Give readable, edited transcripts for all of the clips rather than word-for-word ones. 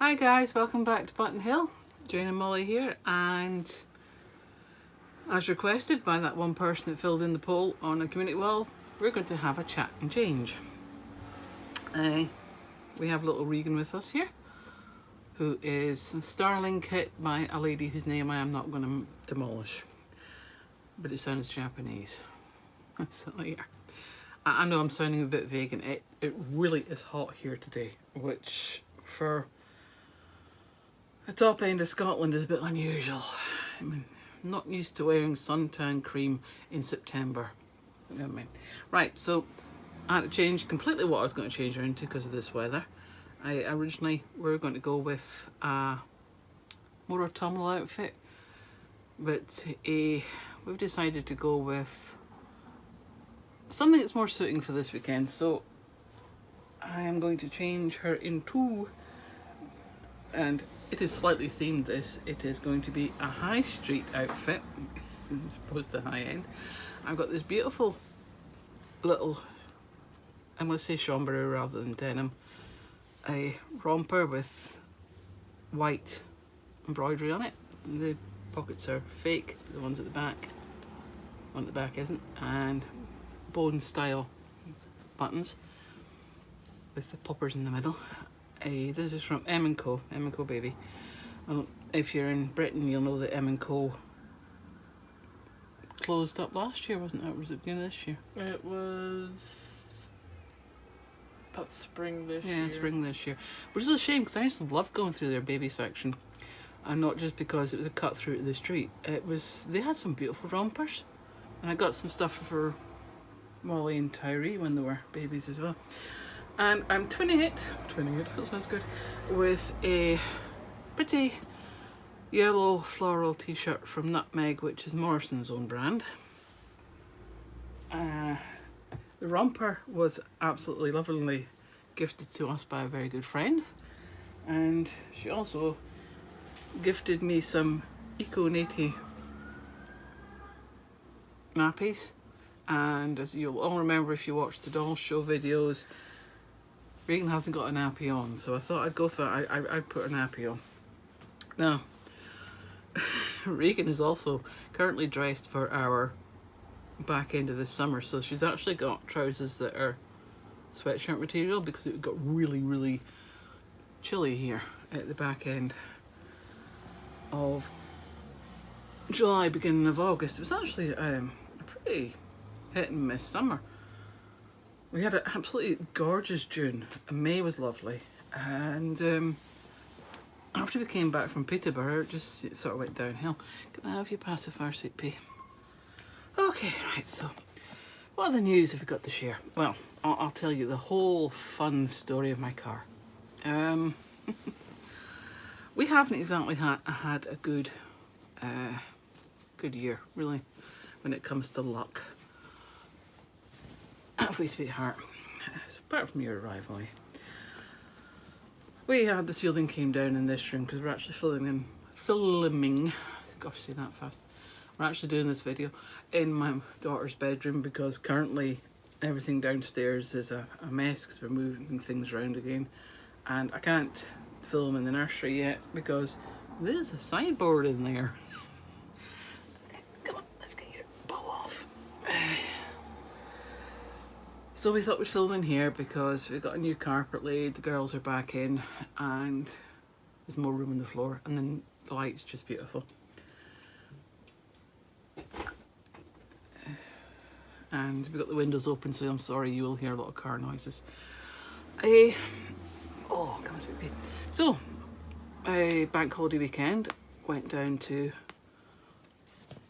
Hi guys, welcome back to Button Hill. Jane and Molly here, and as requested by that one person that filled in the poll on a community wall, we're going to have a chat and change. We have little Reagan with us here, who is a Starlink hit by a lady whose name I am not going to demolish, but it sounds Japanese. So yeah, I know I'm sounding a bit vague, and it really is hot here today, which for the top end of Scotland is a bit unusual. I mean, I'm not used to wearing suntan cream in September. Never mind. Right, so I had to change completely what I was going to change her into because of this weather. I originally were going to go with a more autumnal outfit, but we've decided to go with something that's more suiting for this weekend. So I am going to change her into, and it is slightly themed this, it is going to be a high street outfit as opposed to high end. I've got this beautiful little, I'm going to say chambray rather than denim, a romper with white embroidery on it. The pockets are fake, the ones at the back, one at the back isn't, and bone style buttons with the poppers in the middle. This is from M&Co, M&Co baby. If you're in Britain, you'll know that M&Co closed up last year, wasn't it? Or was it beginning of this year? It was about spring this year. Yeah, spring this year. Which is a shame because I used to love going through their baby section, and not just because it was a cut through to the street. They had some beautiful rompers, and I got some stuff for Molly and Tyree when they were babies as well. And I'm twinning it, that sounds good, with a pretty yellow floral t-shirt from Nutmeg, which is Morrison's own brand. The romper was absolutely lovingly gifted to us by a very good friend, and she also gifted me some Eco Nati nappies. And as you'll all remember if you watched the doll show videos, Reagan hasn't got a nappy on, so I thought I'd go for it. I'd put a nappy on. Now, Reagan is also currently dressed for our back end of this summer, so she's actually got trousers that are sweatshirt material because it got really, really chilly here at the back end of July, beginning of August. It was actually a pretty hit and miss summer. We had an absolutely gorgeous June, and May was lovely, and after we came back from Peterborough, it sort of went downhill. Can I have your pacifier, sweet pea? Okay, right, so what other news have we got to share? Well, I'll tell you the whole fun story of my car. We haven't exactly had a good year, really, when it comes to luck. Have we, sweetheart? Apart from your arrival, we had the ceiling came down in this room because we're actually filming. Gosh, say that fast. We're actually doing this video in my daughter's bedroom because currently everything downstairs is a mess because we're moving things around again, and I can't film in the nursery yet because there's a sideboard in there. Come on, let's get your bow off. So we thought we'd film in here because we've got a new carpet laid, the girls are back in, and there's more room on the floor, and then the light's just beautiful. And we've got the windows open, so I'm sorry you will hear a lot of car noises. Oh, come on, sweet pea. So, a bank holiday weekend, went down to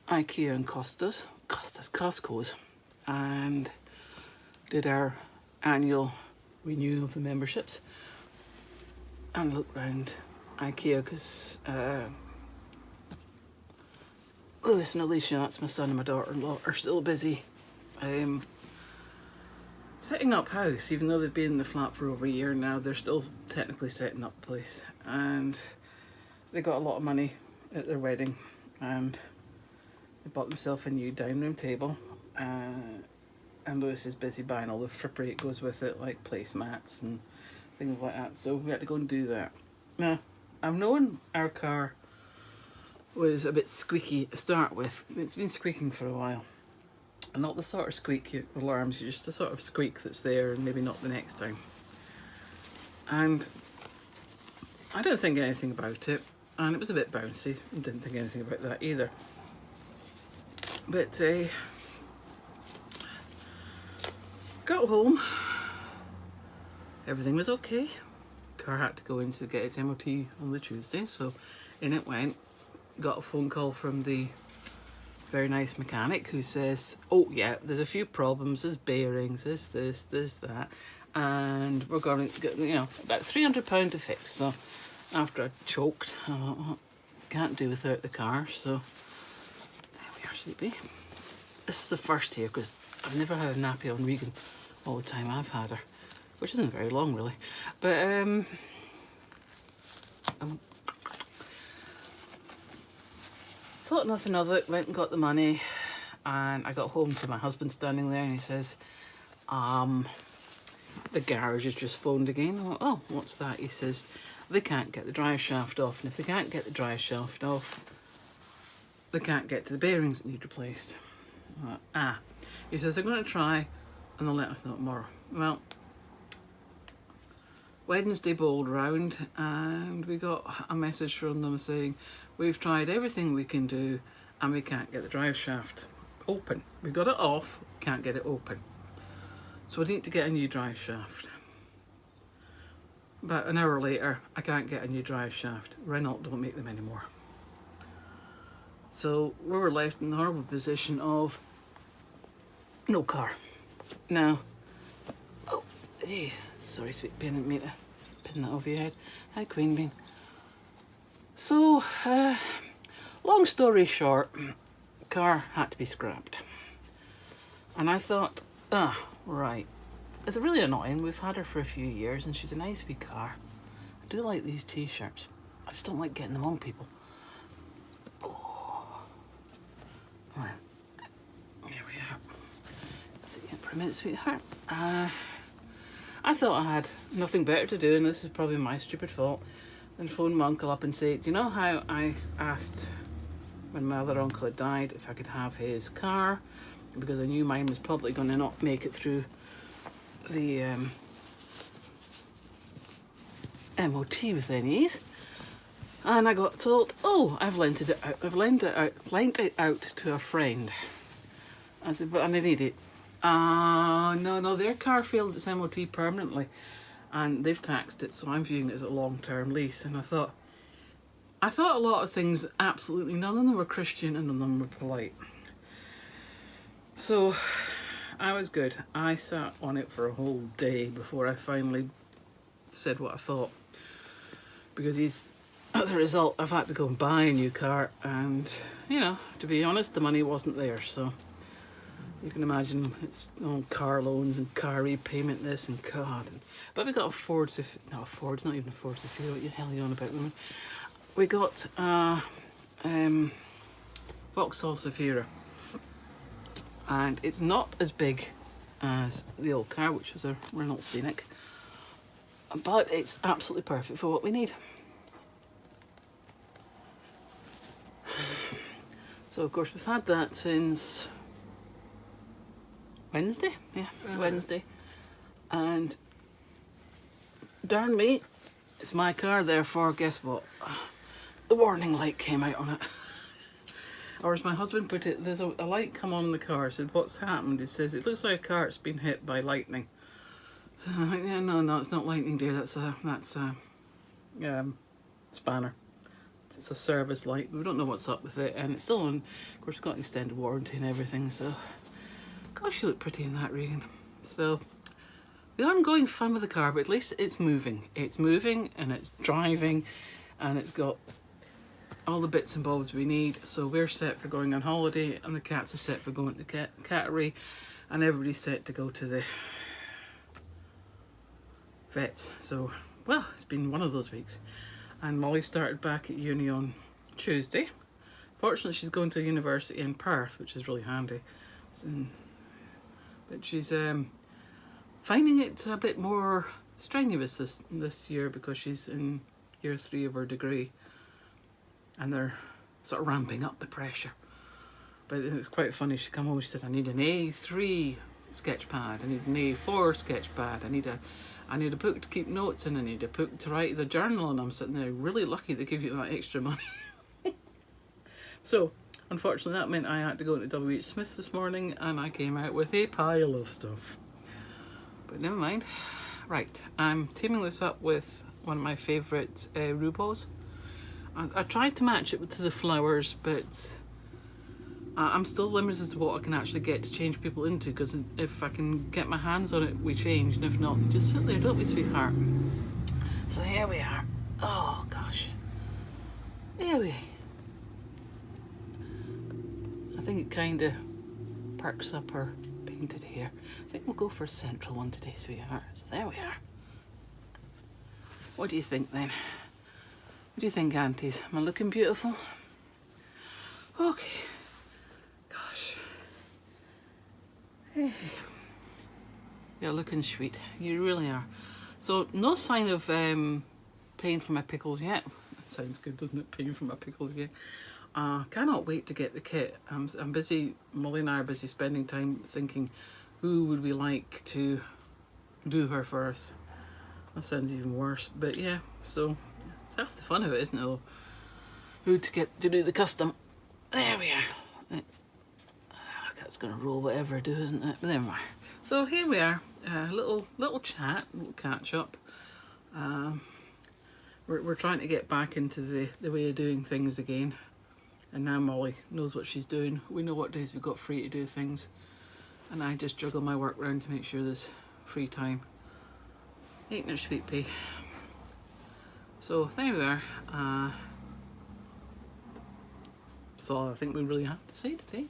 IKEA and Costco's, and did our annual renewal of the memberships, and looked around IKEA because Lewis and Alicia, that's my son and my daughter-in-law, are still busy setting up house. Even though they've been in the flat for over a year now, they're still technically setting up the place, and they got a lot of money at their wedding, and they bought themselves a new dining room table, and Lewis is busy buying all the frippery that goes with it, like placemats and things like that, so we had to go and do that. Now, I've known our car was a bit squeaky to start with. It's been squeaking for a while. And not the sort of squeak it alarms you, just the sort of squeak that's there and maybe not the next time. And I didn't think anything about it. And it was a bit bouncy. I didn't think anything about that either. But got home. Everything was okay. Car had to go in to get its MOT on the Tuesday, so in it went. Got a phone call from the very nice mechanic who says, oh yeah, there's a few problems, there's bearings, there's this, there's that, and we're going to get, you know, about £300 to fix. So after I choked, I thought, well, can't do without the car, so there we are, Sleepy. This is the first here because I've never had a nappy on Reagan all the time I've had her, which isn't very long really, but thought nothing of it, went and got the money, and I got home to my husband standing there and he says, the garage has just phoned again. I went, oh, what's that? He says, they can't get the drive shaft off, and if they can't get the drive shaft off, they can't get to the bearings that need replaced. I went, he says, they're going to try and they'll let us know tomorrow. Well, Wednesday bowled round and we got a message from them saying, we've tried everything we can do and we can't get the drive shaft open. We got it off, can't get it open. So we need to get a new drive shaft. About an hour later, I can't get a new drive shaft. Renault don't make them anymore. So we were left in the horrible position of no car. Now, oh, gee, sorry sweet pea, I didn't mean to pin that over your head. Hi Queen Bean. So, long story short, car had to be scrapped. And I thought, right. It's really annoying. We've had her for a few years and she's a nice wee car. I do like these t-shirts. I just don't like getting them on people. Oh. Right. Here we are. See you for a minute, sweetheart. I thought I had nothing better to do, and this is probably my stupid fault, than phone my uncle up and say, do you know how I asked when my other uncle had died if I could have his car, because I knew mine was probably going to not make it through the MOT with any ease. And I got told, oh, I've lent it out. I've lent it out to a friend. I said, but I'm an idiot. No, their car failed its MOT permanently and they've taxed it, so I'm viewing it as a long-term lease. And I thought a lot of things, absolutely none of them were Christian and none of them were polite. So I was good. I sat on it for a whole day before I finally said what I thought, because as a result I've had to go and buy a new car, and you know, to be honest, the money wasn't there, so you can imagine it's all car loans and car repayment, this and God. But we got a Ford, not even a Ford Sophia, what the hell are you on about, women? We got Vauxhall Zafira, and it's not as big as the old car, which was a Renault Scenic, but it's absolutely perfect for what we need. So of course we've had that since Wednesday, Wednesday, and darn me, it's my car, therefore guess what, the warning light came out on it. Or as my husband put it, there's a light come on in the car. I said, what's happened? He says, it looks like a car that's been hit by lightning. So I'm like, yeah, no, it's not lightning, dear, that's a spanner. It's a service light. We don't know what's up with it, and it's still on, of course, it's got extended warranty and everything, so gosh, you look pretty in that, Reagan. So the ongoing fun with the car, but at least it's moving. It's moving and it's driving and it's got all the bits and bobs we need. So we're set for going on holiday, and the cats are set for going to the cattery, and everybody's set to go to the vets. So, well, it's been one of those weeks. And Molly started back at uni on Tuesday. Fortunately, she's going to university in Perth, which is really handy. But she's finding it a bit more strenuous this year, because she's in year 3 of her degree, and they're sort of ramping up the pressure. But it was quite funny. She come home, she said, I need an A3 sketch pad, I need an A4 sketch pad, I need a book to keep notes in, I need a book to write as a journal. And I'm sitting there really lucky they give you that extra money. So unfortunately that meant I had to go to WH Smith's this morning, and I came out with a pile of stuff. But never mind. Right, I'm teaming this up with one of my favourite Rubos. I tried to match it to the flowers, but I'm still limited as to what I can actually get to change people into, because if I can get my hands on it, we change, and if not, you just sit there, don't we, sweetheart? So here we are. Oh gosh. There we. I think it kind of perks up her painted hair. I think we'll go for a central one today, sweetheart. So there we are. What do you think then? What do you think, aunties? Am I looking beautiful? Okay. Gosh. Hey. You're looking sweet. You really are. So no sign of pain from my pickles yet. That sounds good, doesn't it? Pain from my pickles yet. Cannot wait to get the kit. I'm busy, Molly and I are busy spending time thinking who would we like to do her for us. That sounds even worse, but yeah, so it's half the fun of it, isn't it, though? Who to get to do the custom. There we are. That's gonna roll whatever I do, isn't it? But there we are. So here we are, little chat, little catch up. We're trying to get back into the way of doing things again. And now Molly knows what she's doing. We know what days we've got free to do things. And I just juggle my work around to make sure there's free time. Ain't no sweet pea. So there we are. So I think we really have to say today.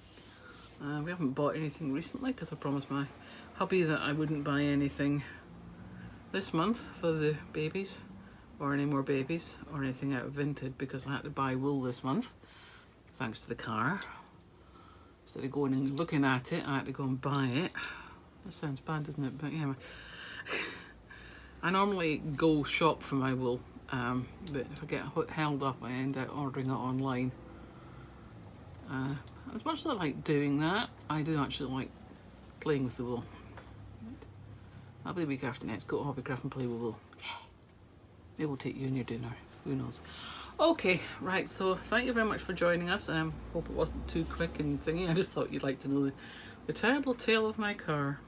We haven't bought anything recently because I promised my hubby that I wouldn't buy anything this month for the babies, or any more babies, or anything out of Vinted, because I had to buy wool this month. Thanks to the car. Instead of going and looking at it, I had to go and buy it. That sounds bad, doesn't it? But yeah, I normally go shop for my wool, but if I get held up, I end up ordering it online. As much as I like doing that, I do actually like playing with the wool. That'll be the week after next. Go to Hobbycraft and play with wool. Maybe we'll take you and your dinner. Who knows? Okay, right, so thank you very much for joining us. Hope it wasn't too quick and thingy. I just thought you'd like to know the terrible tale of my car.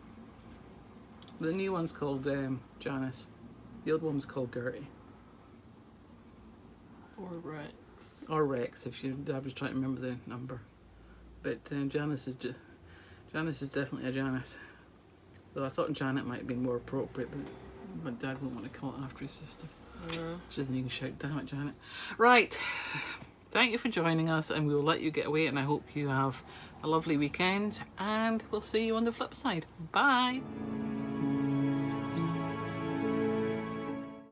The new one's called Janice. The old one's called Gertie. Or Rex. Or Rex, if I was trying to remember the number. But Janice is definitely a Janice. Though I thought Janet might have been more appropriate, but my dad wouldn't want to call it after his sister. She doesn't even shout, damn it, Janet. Right, thank you for joining us, and we will let you get away, and I hope you have a lovely weekend, and we'll see you on the flip side. Bye.